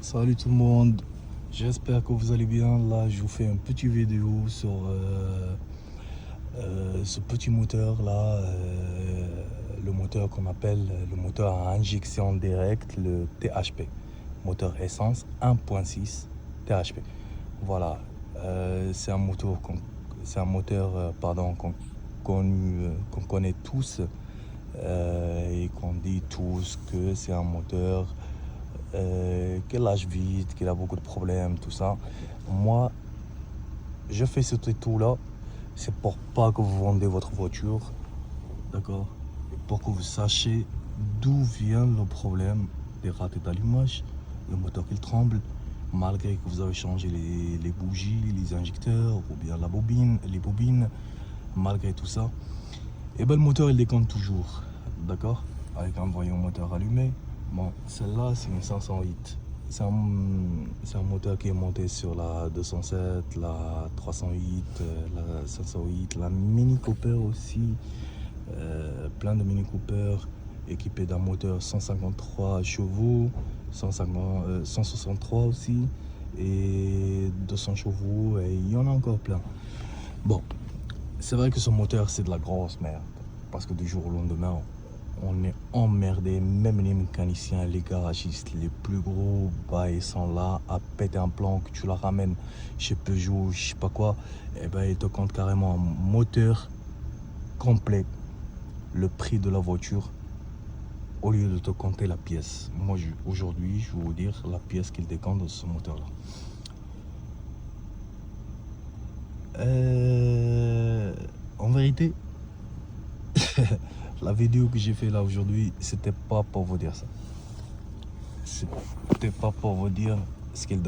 Salut tout le monde, j'espère que vous allez bien. Là, je vous fais une petite vidéo sur ce petit moteur là, le moteur qu'on appelle le moteur à injection directe, le THP, moteur essence 1.6 THP. Voilà, c'est un moteur qu'on connaît tous et qu'on dit tous que c'est un moteur qu'il lâche vite, qu'il a beaucoup de problèmes, tout ça. Moi, je fais ce tuto-là, c'est pour pas que vous vendez votre voiture, d'accord? Pour que vous sachiez d'où vient le problème des ratés d'allumage, le moteur qui tremble, malgré que vous avez changé les bougies, les injecteurs, ou bien la bobine, les bobines, malgré tout ça, et ben le moteur il déconne toujours, d'accord? Avec un voyant moteur allumé. Bon, celle-là, c'est une 508. C'est un moteur qui est monté sur la 207, la 308, la 508, la Mini Cooper aussi. Plein de Mini Cooper équipés d'un moteur 153 chevaux, 163 aussi, et 200 chevaux, et il y en a encore plein. Bon, c'est vrai que ce moteur, c'est de la grosse merde. Parce que du jour au lendemain, on est emmerdé, même les mécaniciens, les garagistes, les plus gros, bah ils sont là à péter un plan, que tu la ramènes chez Peugeot, je sais pas quoi, et ben ils te comptent carrément un moteur complet, le prix de la voiture, au lieu de te compter la pièce. Moi aujourd'hui, je vais vous dire la pièce qu'il décompte de ce moteur là. En vérité, la vidéo que j'ai fait là aujourd'hui, c'était pas pour vous dire ça. C'était pas pour vous dire ce qu'il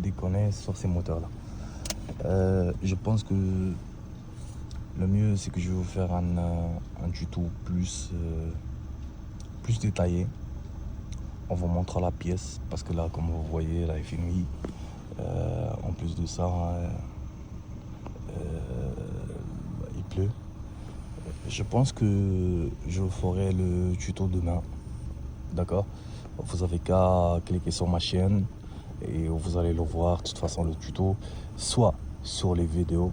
déconne sur ces moteurs là. Je pense que le mieux c'est que je vais vous faire un tuto plus détaillé. On vous montre la pièce parce que là, comme vous voyez, la FMI, en plus de ça, il pleut. Je pense que je ferai le tuto demain, d'accord? Vous avez qu'à cliquer sur ma chaîne et vous allez le voir. De toute façon, le tuto, soit sur les vidéos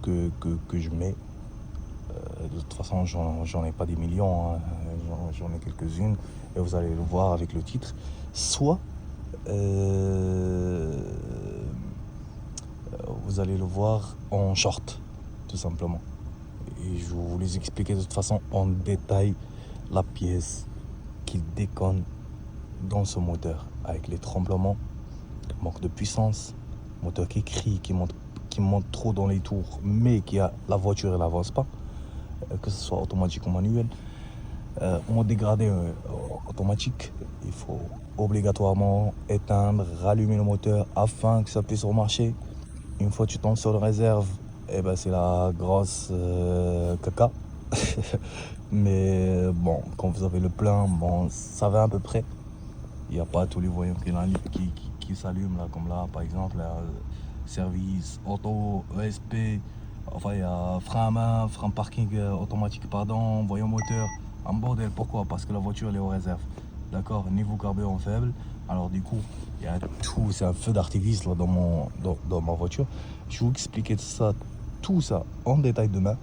que je mets. De toute façon, j'en ai pas des millions, hein. J'en ai quelques-unes et vous allez le voir avec le titre. Soit vous allez le voir en short, tout simplement. Et je vais vous les expliquer de toute façon en détail la pièce qui déconne dans ce moteur, avec les tremblements, manque de puissance, moteur qui crie, qui monte trop dans les tours, mais la voiture elle n'avance pas, que ce soit automatique ou manuel. Mode dégradé automatique, il faut obligatoirement éteindre, rallumer le moteur afin que ça puisse remarcher. Une fois que tu tombes sur le réserve, et ben c'est la grosse caca. Mais bon, quand vous avez le plein, bon, ça va à peu près. Il n'y a pas tous les voyants qui s'allument là, comme là par exemple, service, auto, ESP, enfin il y a frein à main, frein parking automatique, pardon, voyant moteur, un bordel. Pourquoi? Parce que la voiture elle est aux réserves. D'accord, niveau carburant faible. Alors du coup, il y a tout, c'est un feu d'artifice là dans ma voiture. Je vais vous expliquer tout ça en détail demain.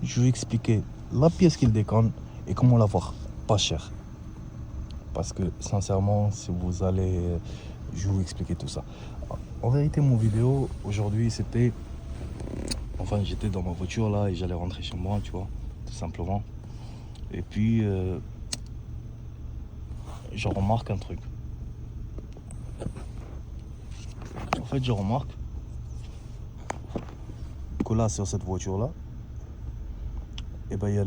Je vais vous expliquer la pièce qu'il déconne et comment l'avoir pas cher. Parce que sincèrement, si vous allez, je vais vous expliquer tout ça. En vérité, mon vidéo aujourd'hui, c'était, enfin, j'étais dans ma voiture là et j'allais rentrer chez moi, tu vois, tout simplement. Et puis, je remarque un truc. En fait, je remarque que là, sur cette voiture-là, et ben, il y a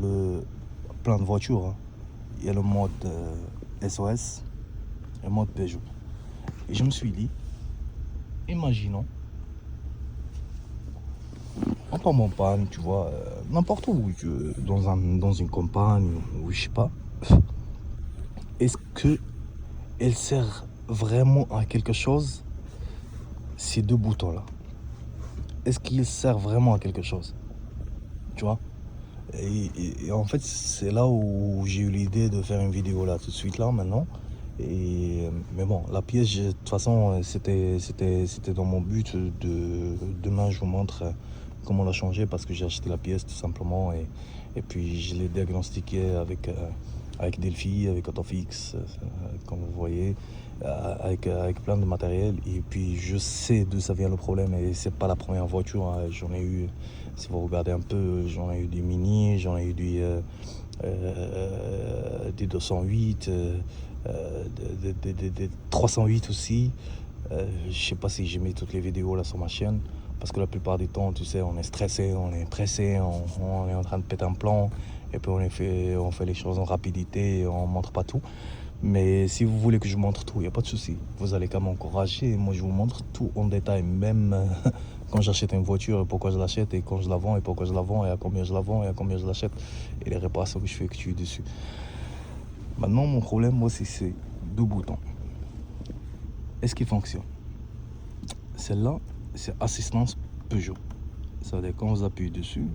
plein de voitures. Hein. Il y a le mode SOS et le mode Peugeot. Et je me suis dit, imaginons, on tombe en panne, tu vois, n'importe où, dans une campagne, ou je sais pas. Est-ce que elle sert vraiment à quelque chose, ces deux boutons-là? Est-ce qu'ils servent vraiment à quelque chose? Tu vois? Et en fait, c'est là où j'ai eu l'idée de faire une vidéo là, tout de suite là, maintenant. Mais bon, la pièce, de toute façon, c'était dans mon but de... Demain, je vous montre comment la changer parce que j'ai acheté la pièce tout simplement et puis je l'ai diagnostiqué avec Delphi, avec Autofix, comme vous voyez, avec plein de matériel. Et puis je sais d'où ça vient le problème et c'est pas la première voiture. Hein. J'en ai eu, si vous regardez un peu, j'en ai eu des Mini, j'en ai eu des 208, des 308 aussi. Je sais pas si j'ai mis toutes les vidéos là sur ma chaîne parce que la plupart du temps, tu sais, on est stressé, on est pressé, on est en train de péter un plan et puis on fait les choses en rapidité, on montre pas tout. Mais si vous voulez que je montre tout, il n'y a pas de souci. Vous allez qu'à m'encourager. Moi, je vous montre tout en détail, même quand j'achète une voiture, pourquoi je l'achète et quand je la vends et pourquoi je la vends et à combien je la vends et à combien je l'achète et les réparations que je fais dessus. Maintenant, mon problème, moi, c'est ces deux boutons. Est-ce qu'ils fonctionnent? Celle-là, c'est assistance Peugeot. Ça veut dire quand vous appuyez dessus,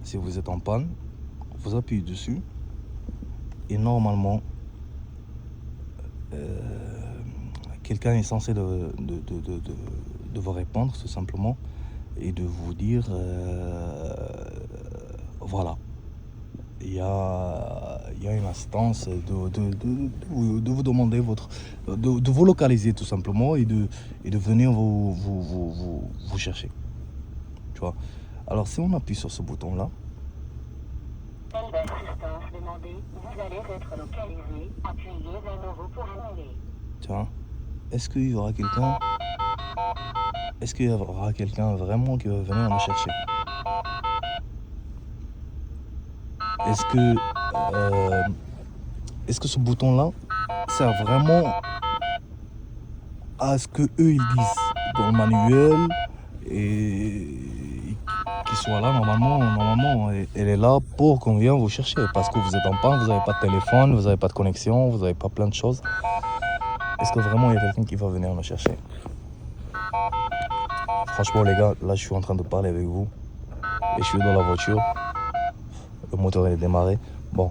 si vous êtes en panne, vous appuyez dessus et normalement, quelqu'un est censé de vous répondre tout simplement et de vous dire voilà. Il y a une instance de vous demander de vous localiser tout simplement et de venir vous chercher. Tu vois. Alors si on appuie sur ce bouton là. Assistance demandée, vous allez être localisé, appuyez à nouveau pour annuler. Tiens, est-ce qu'il y aura quelqu'un? Est-ce qu'il y aura quelqu'un vraiment qui va venir me chercher? Est-ce que ce bouton-là sert vraiment à ce que eux ils disent dans le manuel et qu'il soit là normalement elle est là pour qu'on vienne vous chercher parce que vous êtes en panne, vous n'avez pas de téléphone, vous n'avez pas de connexion, vous n'avez pas plein de choses. Est-ce que vraiment il y a quelqu'un qui va venir me chercher? Franchement les gars, là je suis en train de parler avec vous et je suis dans la voiture. Le moteur il est démarré. Bon,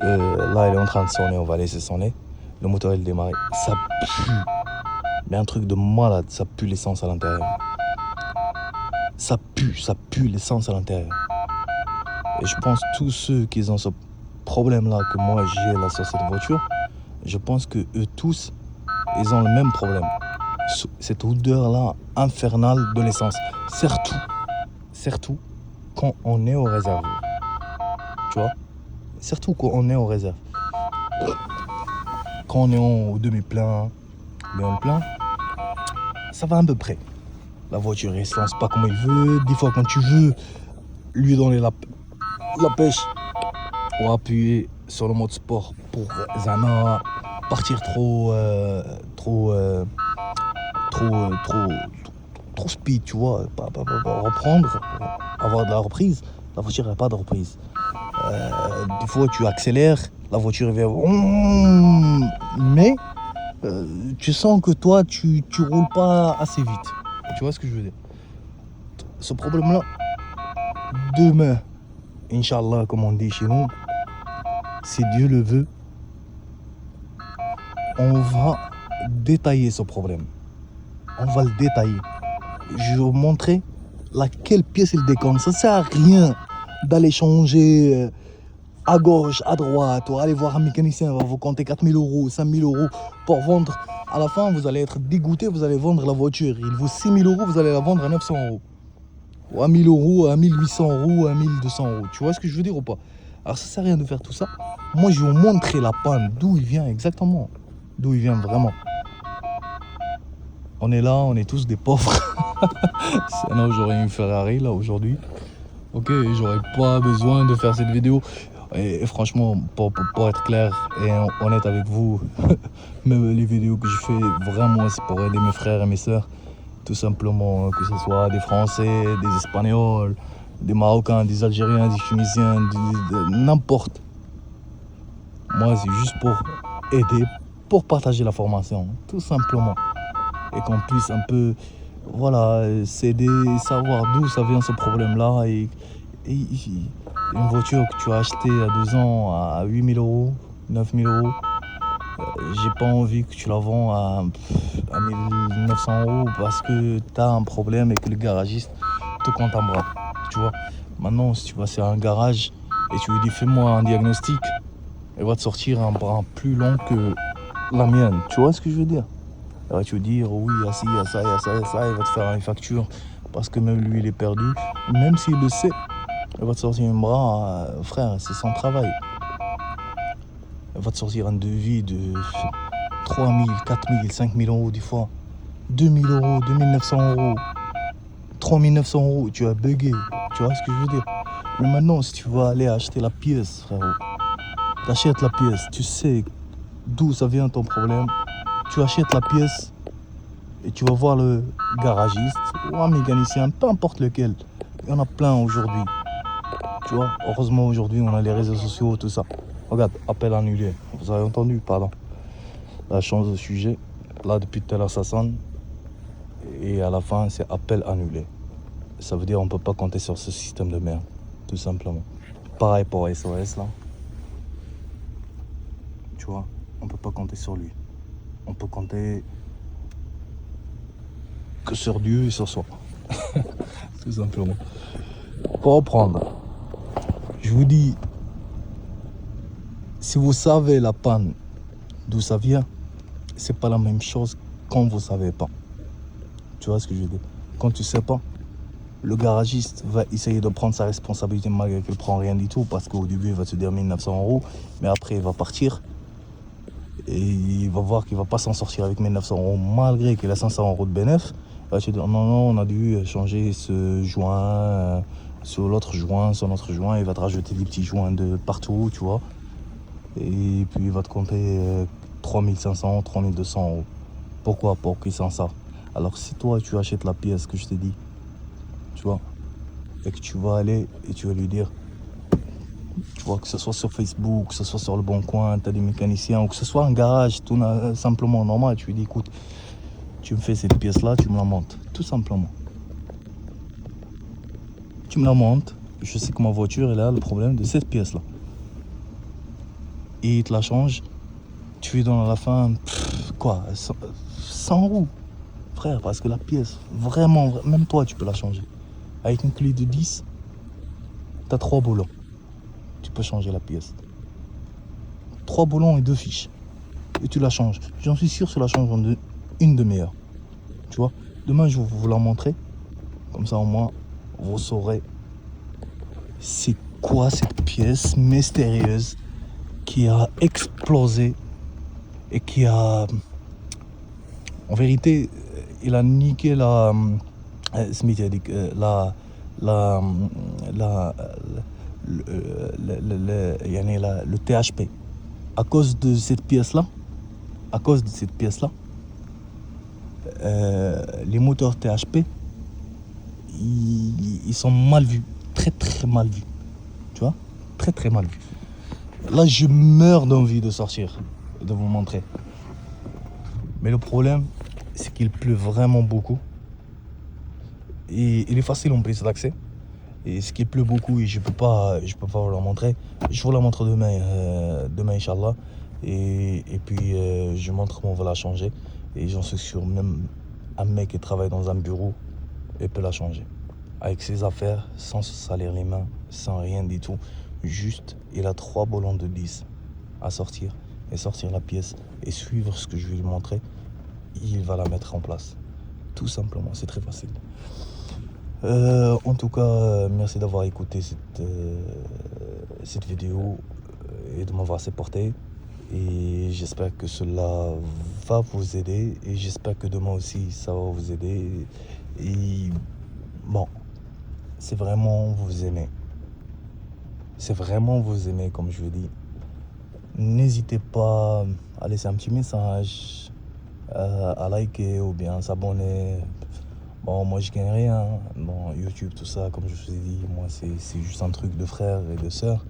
là il est en train de sonner, on va laisser sonner. Le moteur il est démarré. Ça pue. Mais un truc de malade, ça pue l'essence à l'intérieur. Ça pue l'essence à l'intérieur. Et je pense tous ceux qui ont ce problème-là que moi j'ai là sur cette voiture, je pense que eux tous, ils ont le même problème. Cette odeur-là infernale de l'essence. Surtout quand on est au réserve. Tu vois, surtout quand on est en réserve. Quand on est au demi-plein, bien plein, ça va à peu près. La voiture elle se lance pas comme il veut. Des fois quand tu veux lui donner la pêche ou appuyer sur le mode sport pour Zana, partir trop speed, tu vois, pas reprendre, avoir de la reprise. La voiture n'a pas de reprise. Des fois tu accélères, la voiture vient, mais tu sens que toi tu roules pas assez vite. Tu vois ce que je veux dire? Ce problème-là, demain, Inch'Allah, comme on dit chez nous, si Dieu le veut, on va détailler ce problème. On va le détailler. Je vais vous montrer laquelle pièce il déconne. Ça sert à rien d'aller changer à gauche, à droite, ou aller voir un mécanicien, il va vous compter 4 000 euros, 5 000 euros pour vendre. À la fin, vous allez être dégoûté, vous allez vendre la voiture. Il vaut 6 000 euros, vous allez la vendre à 900 euros. Ou à 1 000 euros, à 1 800 euros, à 1 200 euros. Tu vois ce que je veux dire ou pas? Alors ça sert à rien de faire tout ça. Moi, je vais vous montrer la panne, d'où il vient exactement. D'où il vient vraiment. On est là, on est tous des pauvres. Sinon, j'aurais une Ferrari là aujourd'hui. Ok, j'aurais pas besoin de faire cette vidéo. Et franchement, pour être clair et honnête avec vous, même les vidéos que je fais, vraiment, c'est pour aider mes frères et mes sœurs. Tout simplement, que ce soit des Français, des Espagnols, des Marocains, des Algériens, des Tunisiens, n'importe. Moi, c'est juste pour aider, pour partager la formation, tout simplement. Et qu'on puisse un peu, voilà, s'aider, savoir d'où ça vient ce problème-là. Et une voiture que tu as achetée à 2 ans à 8 000 euros, 9 000 euros, J'ai pas envie que tu la vends à 1900 € parce que tu as un problème et que le garagiste te compte un bras. Tu vois. Maintenant, si tu vas sur un garage et tu lui dis fais-moi un diagnostic, il va te sortir un bras plus long que la mienne. Tu vois ce que je veux dire? Il va te dire oui, il y a ci, il y a ça, il y a ça, il y a ça. Il va te faire une facture parce que même lui, il est perdu. Même s'il le sait, il va te sortir un bras. Frère, c'est son travail. Il va te sortir un devis de 3000, 4000, 5000 € des fois. 2000 €, 2900 €, 3900 €. Tu as bugué. Tu vois ce que je veux dire? Mais maintenant, si tu vas aller acheter la pièce, frérot, tu achètes la pièce, tu sais d'où ça vient ton problème. Tu achètes la pièce et tu vas voir le garagiste ou un mécanicien, peu importe lequel. Il y en a plein aujourd'hui. Tu vois, heureusement aujourd'hui on a les réseaux sociaux, tout ça. Regarde, appel annulé. Vous avez entendu, pardon. Là, je change de sujet. Là, depuis tout à l'heure, ça sonne. Et à la fin, c'est appel annulé. Ça veut dire on peut pas compter sur ce système de merde. Tout simplement. Pareil pour SOS, là. Tu vois, on peut pas compter sur lui. On peut compter que sur Dieu et sur soi. Tout simplement. Pour reprendre, je vous dis, si vous savez la panne, d'où ça vient, c'est pas la même chose quand vous savez pas. Tu vois ce que je veux dire? Quand tu sais pas, le garagiste va essayer de prendre sa responsabilité malgré qu'il prend rien du tout parce qu'au début il va te dire 1900 €, mais après il va partir et il va voir qu'il va pas s'en sortir avec 1900 € malgré qu'il a 500 € de bénéfice. Il va te dire non, on a dû changer ce joint, sur l'autre joint, sur notre joint. Il va te rajouter des petits joints de partout, tu vois. Et puis il va te compter 3500, 3200 €. Pourquoi? Pour qu'il s'en sorte. Alors si toi tu achètes la pièce que je t'ai dit, tu vois, et que tu vas aller et tu vas lui dire, tu vois, que ce soit sur Facebook, que ce soit sur le Bon Coin, tu as des mécaniciens, ou que ce soit un garage, tout simplement normal, tu lui dis écoute, tu me fais cette pièce là, tu me la montes, tout simplement. Tu me la montes, je sais que ma voiture elle a le problème de cette pièce là. Et il te la change, tu lui donnes à la fin, quoi, 100 €, frère, parce que la pièce, vraiment, même toi tu peux la changer. Avec une clé de 10, tu as 3 boulons. Tu peux changer la pièce. 3 boulons et 2 fiches. Et tu la changes. J'en suis sûr, tu la changes en une demi-heure. Tu vois, demain je vais vous la montrer. Comme ça au moins, vous saurez c'est quoi cette pièce mystérieuse qui a explosé et qui a... En vérité, il a niqué la... le THP. À cause de cette pièce-là, les moteurs THP, ils sont mal vus, très très mal vus, tu vois, très très mal vus. Là, je meurs d'envie de sortir et de vous montrer. Mais le problème, c'est qu'il pleut vraiment beaucoup. Et il est facile en prise d'accès. Et ce qui pleut beaucoup et je peux pas vous la montrer. Je vous la montre demain Inch'Allah. Et puis je montre comment on va la changer. Et j'en suis sûr, même un mec qui travaille dans un bureau, il peut la changer. Avec ses affaires, sans se salir les mains, sans rien du tout. Juste, il a 3 boulons de 10 à sortir. Et sortir la pièce et suivre ce que je vais lui montrer. Il va la mettre en place. Tout simplement, c'est très facile. En tout cas, merci d'avoir écouté cette vidéo et de m'avoir supporté. Et j'espère que cela va vous aider. Et j'espère que demain aussi, ça va vous aider. Et bon, c'est vraiment vous aimer. C'est vraiment vous aimer, comme je vous dis. N'hésitez pas à laisser un petit message, à liker ou bien s'abonner. Bon, moi je gagne rien. Bon, YouTube, tout ça, comme je vous ai dit, moi c'est juste un truc de frères et de sœurs.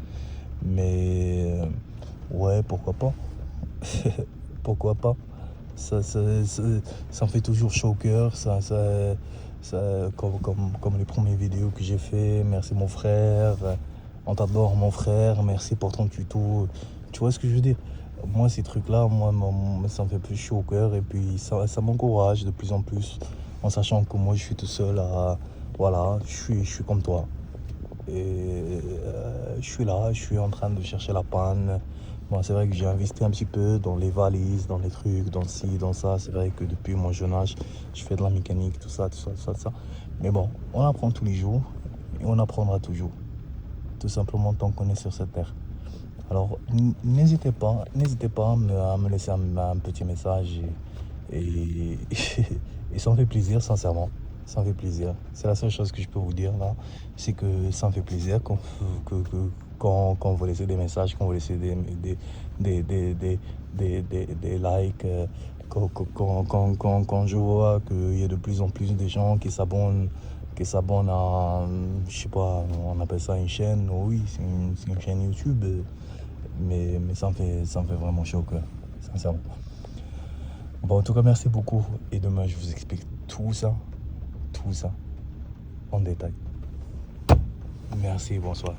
Mais ouais, pourquoi pas. Pourquoi pas. Ça me fait toujours chaud au cœur. Comme les premières vidéos que j'ai fait. Merci mon frère. On t'adore mon frère. Merci pour ton tuto. Tu vois ce que je veux dire? moi, ces trucs-là, ça me fait plus chaud au cœur et puis ça m'encourage de plus en plus en sachant que moi, je suis tout seul voilà, je suis comme toi. Et je suis là, je suis en train de chercher la panne. Bon, c'est vrai que j'ai investi un petit peu dans les valises, dans les trucs, dans ci, dans ça. C'est vrai que depuis mon jeune âge, je fais de la mécanique, tout ça, tout ça, tout ça, tout ça. Mais bon, on apprend tous les jours et on apprendra toujours. Tout simplement tant qu'on est sur cette terre. Alors n'hésitez pas à me laisser un petit message et, et ça me fait plaisir, sincèrement. Ça me fait plaisir. C'est la seule chose que je peux vous dire là, c'est que ça me fait plaisir quand vous laissez des messages, quand vous laissez des likes, quand je vois qu'il y a de plus en plus de gens qui s'abonnent à, je sais pas, on appelle ça une chaîne, oui, c'est une chaîne YouTube, mais ça me fait vraiment chaud au cœur, sincèrement. Bon, en tout cas, merci beaucoup. Et demain, je vous explique tout ça, en détail. Merci, bonsoir.